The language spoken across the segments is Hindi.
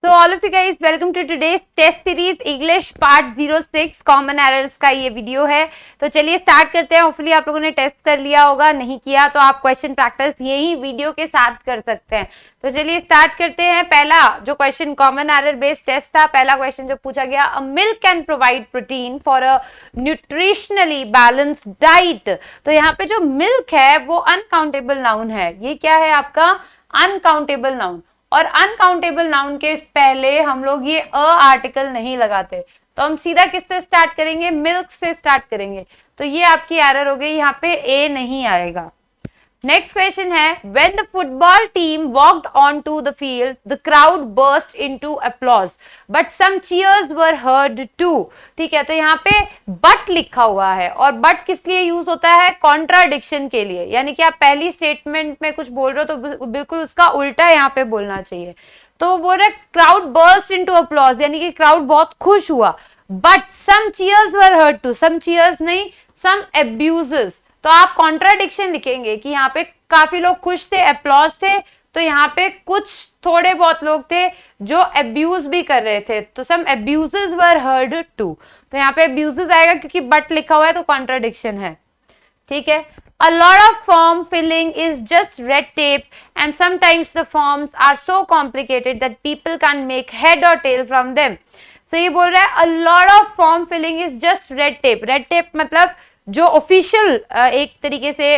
So all of you guys, welcome to today's test series English part 06 common errors का ये वीडियो है। तो चलिए स्टार्ट करते हैं। होपफुली आप लोगों ने टेस्ट कर लिया होगा, नहीं किया तो आप क्वेश्चन प्रैक्टिस यही वीडियो के साथ कर सकते हैं। तो चलिए स्टार्ट करते हैं। पहला जो question common error based test था, पहला क्वेश्चन जो पूछा गया, a milk can provide protein for a nutritionally balanced diet. तो यहाँ पे जो मिल्क है वो अनकाउंटेबल नाउन है। ये क्या है आपका? Uncountable noun. और अनकाउंटेबल नाउन के पहले हम लोग ये अ आर्टिकल नहीं लगाते, तो हम सीधा किससे स्टार्ट करेंगे? मिल्क से स्टार्ट करेंगे। तो ये आपकी एरर हो गई, यहाँ पे ए नहीं आएगा। नेक्स्ट क्वेश्चन है, when the football team walked on to the field the crowd burst into applause but some cheers were heard too. ठीक है, तो यहाँ पे बट लिखा हुआ है, और बट किस लिए यूज होता है? कॉन्ट्राडिक्शन के लिए। यानी कि आप पहली स्टेटमेंट में कुछ बोल रहे हो तो बिल्कुल उसका उल्टा यहाँ पे बोलना चाहिए। तो बोल रहे क्राउड बर्स्ट इनटू अपलॉज, यानी कि क्राउड बहुत खुश हुआ, but some cheers were heard too. Some cheers नहीं, सम अब्यूजेस। तो आप कॉन्ट्राडिक्शन लिखेंगे कि यहाँ पे काफी लोग खुश थे, अप्लॉज थे, तो यहाँ पे कुछ थोड़े बहुत लोग थे जो अब्यूज भी कर रहे थे, तो सम अब्यूजेस वर हर्ड टू। तो यहाँ पे अब्यूजेस आएगा क्योंकि बट लिखा हुआ है, तो कॉन्ट्राडिक्शन है। ठीक है, A lot of form filling is just red tape and sometimes the forms are so complicated that people can't make head or tail from them. So ये बोल रहा है a lot of form filling is just red tape. Red tape मतलब जो ऑफिशियल एक तरीके से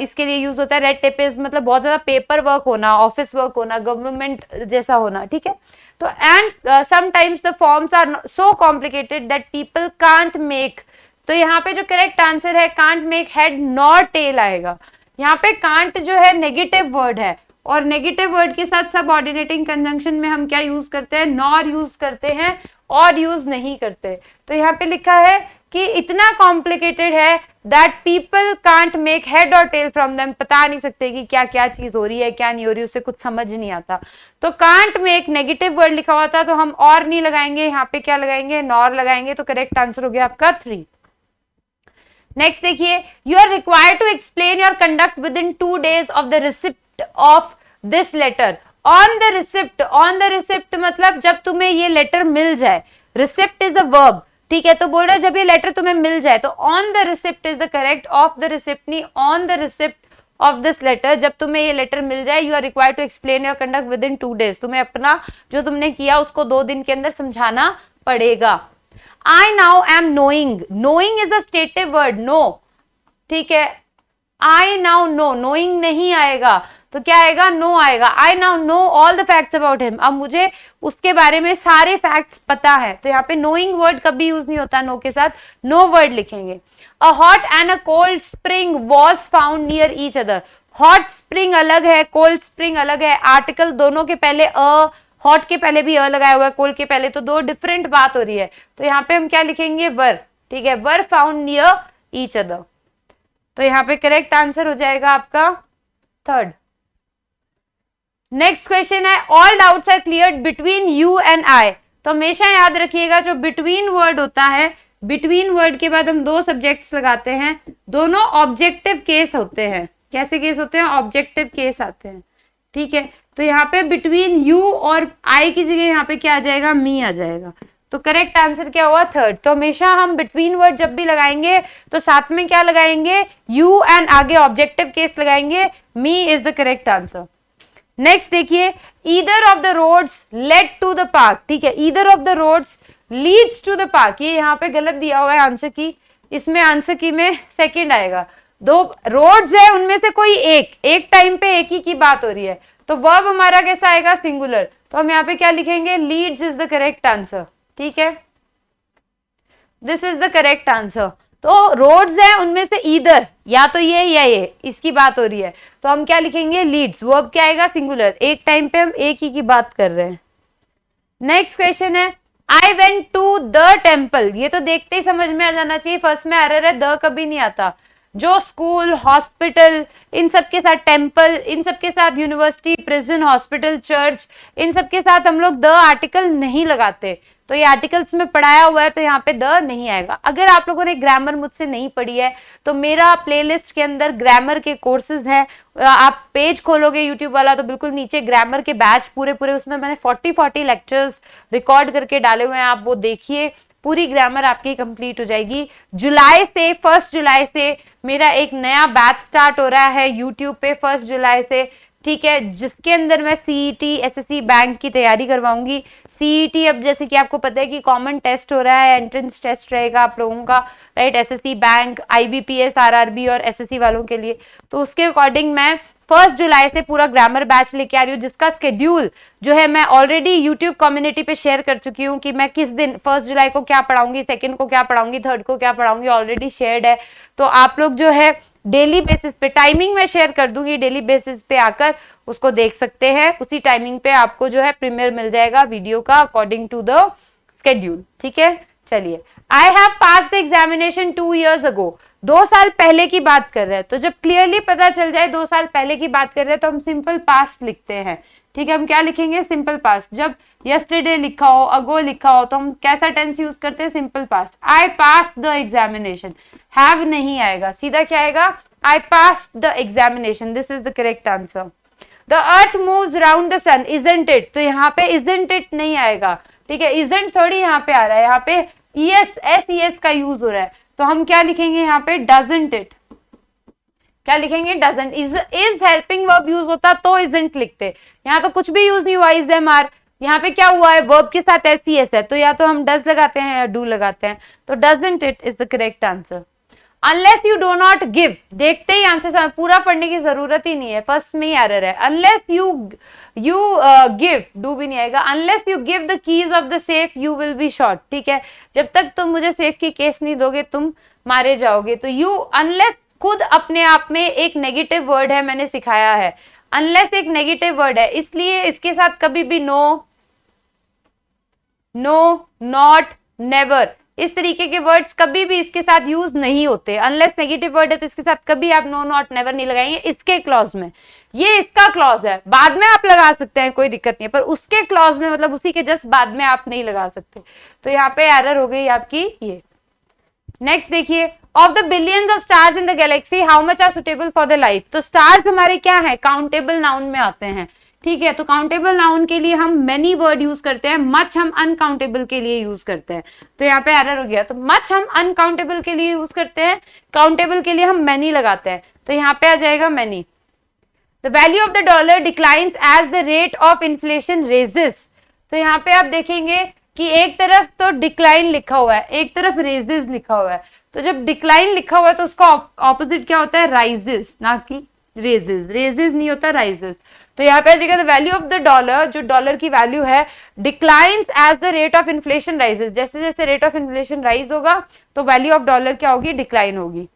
इसके लिए यूज होता है। रेड टेप इज मतलब बहुत ज्यादा पेपर वर्क होना, ऑफिस वर्क होना, गवर्नमेंट जैसा होना। ठीक है, तो and sometimes the forms are so complicated that people can't make. तो यहाँ पे जो करेक्ट आंसर है can't make head nor tail आएगा। यहाँ पे कांट जो है नेगेटिव वर्ड है, और नेगेटिव वर्ड के साथ सब ऑर्डिनेटिंग कंजंक्शन में हम क्या यूज करते हैं? नॉर यूज करते हैं, और यूज नहीं करते। तो यहाँ पे लिखा है कि इतना कॉम्प्लिकेटेड है that people can't make head और टेल फ्रॉम देम। बता नहीं सकते कि क्या क्या चीज हो रही है, क्या नहीं हो रही, उससे कुछ समझ नहीं आता। तो कांट मेक नेगेटिव वर्ड लिखा हुआ था, तो हम और नहीं लगाएंगे, यहाँ पे क्या लगाएंगे? नॉर लगाएंगे। तो करेक्ट आंसर हो गया आपका 3। नेक्स्ट देखिए, you are required to explain your conduct within 2 days of the receipt of this letter. On the receipt, on the receipt मतलब जब तुम्हें ये लेटर मिल जाए। Receipt is a verb. ठीक है, तो बोल रहा है जब ये लेटर तुम्हें मिल जाए, तो on the receipt is the correct, of the receipt नहीं, on the receipt of this letter. जब तुम्हें ये लेटर मिल जाए, you are required to explain your conduct within 2 days। तुम्हें अपना जो तुमने किया उसको 2 दिन के अंदर समझाना पड़ेगा। I now am knowing. Knowing is a stative word. No. ठीक है, I now know. Knowing नहीं आएगा, तो क्या आएगा? No आएगा। I now know all the facts about him. अब मुझे उसके बारे में सारे facts पता है। तो यहाँ पे knowing word कभी यूज नहीं होता, no के साथ no word लिखेंगे। A hot and a cold spring was found near each other. Hot spring अलग है, cold spring अलग है। आर्टिकल दोनों के पहले अ, हॉट के पहले भी अ लगाया हुआ है, कोल्ड के पहले, तो 2 डिफरेंट बात हो रही है। तो यहाँ पे हम क्या लिखेंगे? वर। ठीक है, were found near each other. तो यहाँ पे करेक्ट आंसर हो जाएगा आपका 3rd। नेक्स्ट क्वेश्चन है, all doubts are cleared between you and I. तो हमेशा याद रखिएगा जो बिटवीन वर्ड होता है, बिटवीन वर्ड के बाद हम 2 सब्जेक्ट्स लगाते हैं, दोनों ऑब्जेक्टिव केस होते हैं। कैसे केस होते हैं? ऑब्जेक्टिव केस आते हैं। ठीक है, तो यहाँ पे बिटवीन यू और आई की जगह यहाँ पे क्या आ जाएगा? मी आ जाएगा। तो करेक्ट आंसर क्या हुआ? 3rd। तो हमेशा हम बिटवीन वर्ड जब भी लगाएंगे तो साथ में क्या लगाएंगे? यू एंड आगे ऑब्जेक्टिव केस लगाएंगे। Me is the correct answer. Next देखिए, either of the roads led to the park. ठीक है, either of the roads leads to the park, ये यहाँ पे गलत दिया हुआ है आंसर की। इसमें आंसर की में 2nd आएगा। 2 रोड्स है, उनमें से कोई एक टाइम पे एक ही की बात हो रही है, तो वर्ब हमारा कैसा आएगा? सिंगुलर। तो हम यहाँ पे क्या लिखेंगे? Leads is the correct answer. ठीक है, this is the correct answer. तो रोड्स है, उनमें से ईदर, या तो ये या ये, इसकी बात हो रही है, तो हम क्या लिखेंगे? लीड्स। वर्ब क्या आएगा? सिंगुलर। एक टाइम पे हम एक ही की बात कर रहे हैं। नेक्स्ट क्वेश्चन है, I went to the temple. ये तो देखते ही समझ में आ जाना चाहिए, फर्स्ट में एरर है, द कभी नहीं आता। जो स्कूल, हॉस्पिटल, इन सब के साथ टेम्पल, इन सब के साथ यूनिवर्सिटी, प्रिजन, हॉस्पिटल, चर्च, इन सब के साथ हम लोग द आर्टिकल नहीं लगाते। तो ये आर्टिकल्स में पढ़ाया हुआ है, तो यहाँ पे द नहीं आएगा। अगर आप लोगों ने ग्रामर मुझसे नहीं पढ़ी है तो मेरा प्लेलिस्ट के अंदर ग्रामर के कोर्सेज हैं, आप पेज खोलोगे यूट्यूब वाला तो बिल्कुल नीचे ग्रामर के बैच पूरे उसमें मैंने 40 लेक्चर्स रिकॉर्ड करके डाले हुए हैं, आप वो देखिए, पूरी ग्रामर आपकी कंप्लीट हो जाएगी। जुलाई से 1 जुलाई से मेरा एक नया बैच स्टार्ट हो रहा है यूट्यूब पे 1 जुलाई से, ठीक है, जिसके अंदर मैं सीईटी एसएससी बैंक की तैयारी करवाऊंगी। सीईटी अब जैसे कि आपको पता है कि कॉमन टेस्ट हो रहा है, एंट्रेंस टेस्ट रहेगा आप लोगों का, right, SSC bank, IBPS, RRB और एसएससी वालों के लिए। तो उसके अकॉर्डिंग मैं 1 जुलाई से पूरा ग्रामर बैच लेके आ रही हूँ, जिसका स्केड्यूल जो है मैं ऑलरेडी यूट्यूब कम्युनिटी पे शेयर कर चुकी हूँ कि मैं किस दिन 1 जुलाई को क्या पढ़ाऊंगी, 2 को क्या पढ़ाऊंगी, 3 को क्या पढ़ाऊंगी, ऑलरेडी शेयर्ड है। तो आप लोग जो है डेली बेसिस पे, टाइमिंग मैं शेयर कर दूंगी, डेली बेसिस पे आकर उसको देख सकते हैं। उसी टाइमिंग पे आपको जो है प्रीमियर मिल जाएगा वीडियो का अकॉर्डिंग टू द स्केड्यूल, ठीक है। चलिए, I have pass the examination 2 years ago, 2 साल पहले की बात कर रहे हैं। तो जब क्लियरली पता चल जाए 2 साल पहले की बात कर रहे हैं तो हम सिंपल पास्ट लिखते हैं, ठीक है। हम क्या लिखेंगे, सिंपल पास्ट। जब यस्टरडे लिखा हो, अगो लिखा हो, तो हम कैसा टेंस यूज करते हैं, simple past. I pass the examination, have नहीं आएगा, सीधा क्या आएगा, I pass the examination, this is the correct answer. The earth moves around the sun, isn't it, तो यहाँ पे इजंट इट नहीं आएगा, ठीक है, इजंट थोड़ी यहाँ पे आ रहा है, यहाँ पे एस का यूज हो रहा है, तो हम क्या लिखेंगे यहाँ पे, डजंट इट, क्या लिखेंगे, doesn't. Is helping verb use होता तो इजंट लिखते, यहाँ तो कुछ भी यूज नहीं हुआ, इज एम आर, यहाँ पे क्या हुआ है, वर्ब के साथ एस है, तो या तो हम डज लगाते हैं या डू लगाते हैं, तो doesn't it is the correct answer. Unless you do not give, देखते ही आंसर, पूरा पढ़ने की जरूरत ही नहीं है, फर्स्ट में ही एरर है। अनलेस यू गिव, डू भी नहीं आएगा। Unless you give the keys of the safe you will be shot, ठीक है, जब तक तुम मुझे सेफ की केस नहीं दोगे तुम मारे जाओगे। तो यू, अनलेस खुद अपने आप में एक नेगेटिव वर्ड है, मैंने सिखाया है, अनलेस एक नेगेटिव वर्ड है, इसलिए इसके साथ कभी भी नो, नॉट, नेवर, इस तरीके के वर्ड्स कभी भी इसके साथ यूज नहीं होते। अनलेस नेगेटिव वर्ड है तो इसके साथ कभी आप नो, नॉट, नेवर नहीं लगाएंगे इसके क्लॉज में। ये इसका क्लॉज है, बाद में आप लगा सकते हैं, कोई दिक्कत नहीं है, पर उसके क्लॉज में, मतलब उसी के जस्ट बाद में आप नहीं लगा सकते। तो यहाँ पे एरर हो गई आपकी ये। नेक्स्ट देखिए, of the billions of stars in the galaxy how much are suitable for the life. तो स्टार्स हमारे क्या है, काउंटेबल नाउन में आते हैं, ठीक है। तो काउंटेबल नाउन के लिए हम मेनी वर्ड यूज करते हैं, मच हम अनकाउंटेबल के लिए यूज करते हैं। तो यहाँ पे एरर हो गया, तो मच हम अनकाउंटेबल के लिए यूज करते हैं, काउंटेबल के लिए हम मेनी लगाते हैं, तो यहाँ पे आ जाएगा many. The value of the dollar declines as the rate of inflation raises. तो यहाँ पे आप देखेंगे कि एक तरफ तो डिक्लाइन लिखा हुआ है, एक तरफ रेजेस लिखा हुआ है, तो जब डिक्लाइन लिखा हुआ है तो उसका ऑपोजिट क्या होता है, राइजेस, ना कि रेजेस। रेजेस नहीं होता, राइजेस। तो यहाँ पे आ जाएगा the value of the dollar, जो डॉलर की वैल्यू है, declines as the rate of inflation rises, जैसे जैसे रेट ऑफ इन्फ्लेशन राइज होगा तो वैल्यू ऑफ डॉलर क्या होगी, डिक्लाइन होगी।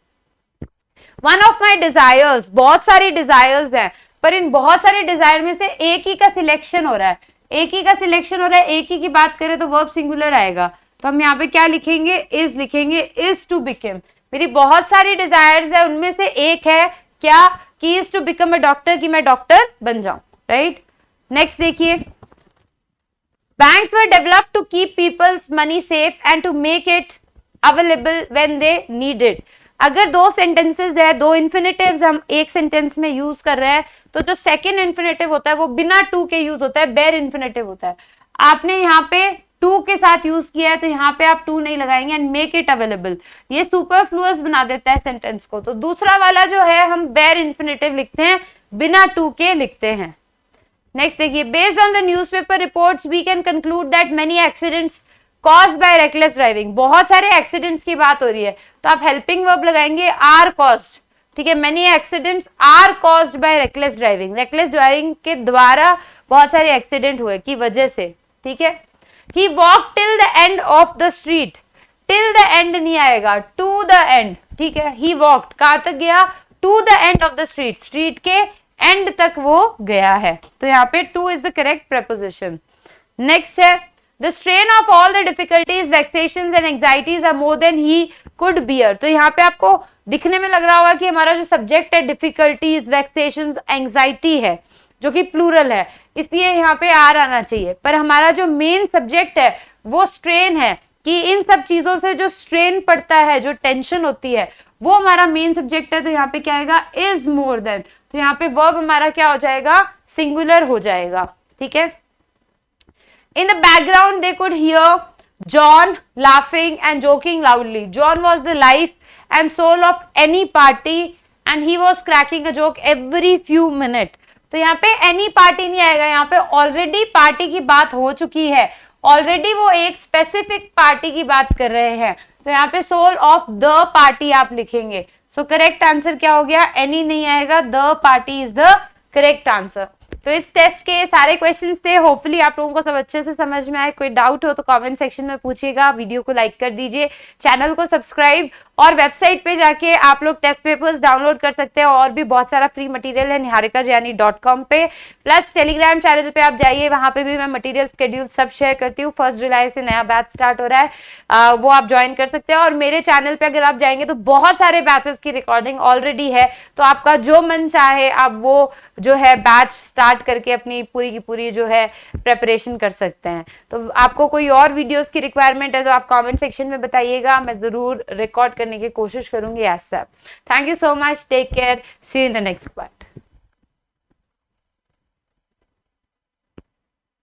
वन ऑफ माई डिजायर्स, बहुत सारे डिजायर्स हैं, पर इन बहुत सारे डिजायर में से एक ही का सिलेक्शन हो रहा है, एक ही का सिलेक्शन हो रहा है, एक ही की बात करें तो वर्ब सिंगुलर आएगा, तो हम यहाँ पे क्या लिखेंगे, इज लिखेंगे, इज टू बिकम। मेरी बहुत सारी डिजायर्स है, उनमें से एक है क्या, कि is to become a doctor, कि मैं डॉक्टर बन जाऊं, राइट। नेक्स्ट देखिए, banks were developed to keep people's money safe and to make it available when they need it. अगर दो सेंटेंसेस है, दो इन्फिनेटिव्स हम एक सेंटेंस में यूज कर रहे हैं, तो जो सेकंड इन्फिनेटिव होता है वो बिना टू के यूज होता है, बेयर इन्फिनेटिव होता है। आपने यहाँ पे टू के साथ यूज किया है तो यहाँ पे आप टू नहीं लगाएंगे, एंड मेक इट अवेलेबल, ये सुपरफ्लुअस बना देता है सेंटेंस को। तो दूसरा वाला जो है हम बेयर इन्फिनेटिव लिखते हैं, बिना टू के लिखते हैं। नेक्स्ट देखिए, based on the newspaper reports we can conclude that many accidents caused by reckless driving. बहुत सारे एक्सीडेंट्स की बात हो रही है, तो आप हेल्पिंग वर्ब लगाएंगे, आर कॉज्ड, ठीक है। Many accidents are caused by reckless driving, reckless driving के द्वारा बहुत सारे एक्सीडेंट हुए की वजह से, ठीक है। He walked till the end of the street, till the end नहीं आएगा, to the end, ठीक है। He walked, कहाँ तक गया, to the end of the street, street के end तक वो गया है, तो यहाँ पे to is the correct preposition। Next है, the strain of all the difficulties, vexations and anxieties are more than he could bear। तो यहाँ पे आपको दिखने में लग रहा होगा कि हमारा जो सब्जेक्ट है difficulties, vexations, anxiety है, जो कि प्लूरल है, इसलिए यहाँ पे आर आना चाहिए, पर हमारा जो मेन सब्जेक्ट है वो स्ट्रेन है कि इन सब चीजों से जो स्ट्रेन पड़ता है, जो टेंशन होती है, वो हमारा मेन सब्जेक्ट है। तो यहाँ पे क्या आएगा, इज मोर देन। तो यहाँ पे वर्ब हमारा क्या हो जाएगा, सिंगुलर हो जाएगा। ठीक है। In the background they could hear John laughing and joking loudly. John was the life and soul of any party and he was cracking a joke every few minutes. तो यहाँ पे any party नहीं आएगा, यहाँ पे already party की बात हो चुकी है, already वो एक specific party की बात कर रहे हैं। तो यहाँ पे soul of the party आप लिखेंगे। So correct answer क्या हो गया, any नहीं आएगा, the party is the correct answer। तो इस टेस्ट के सारे क्वेश्चंस थे। होपफुली आप लोगों को सब अच्छे से समझ में आए। कोई डाउट हो तो कमेंट सेक्शन में पूछिएगा, वीडियो को लाइक कर दीजिए, चैनल को सब्सक्राइब, और वेबसाइट पे जाके आप लोग टेस्ट पेपर्स डाउनलोड कर सकते हैं। और भी बहुत सारा फ्री मटेरियल है niharikajayani.com पे। प्लस टेलीग्राम चैनल पे आप जाइए, वहां पे भी मैं मटेरियल स्केड्यूल सब शेयर करती हूँ। 1 जुलाई से नया बैच स्टार्ट हो रहा है, वो आप ज्वाइन कर सकते हैं। और मेरे चैनल पे अगर आप जाएंगे तो बहुत सारे बैचेस की रिकॉर्डिंग ऑलरेडी है, तो आपका जो मन चाहे आप वो जो है बैच स्टार्ट करके अपनी पूरी की पूरी जो है प्रेपरेशन कर सकते हैं। तो आपको कोई और वीडियोस की रिक्वायरमेंट है तो आप कमेंट सेक्शन में बताइएगा, मैं जरूर रिकॉर्ड करने की कोशिश करूंगी as sir. Thank you so much, take care, see you in the next part.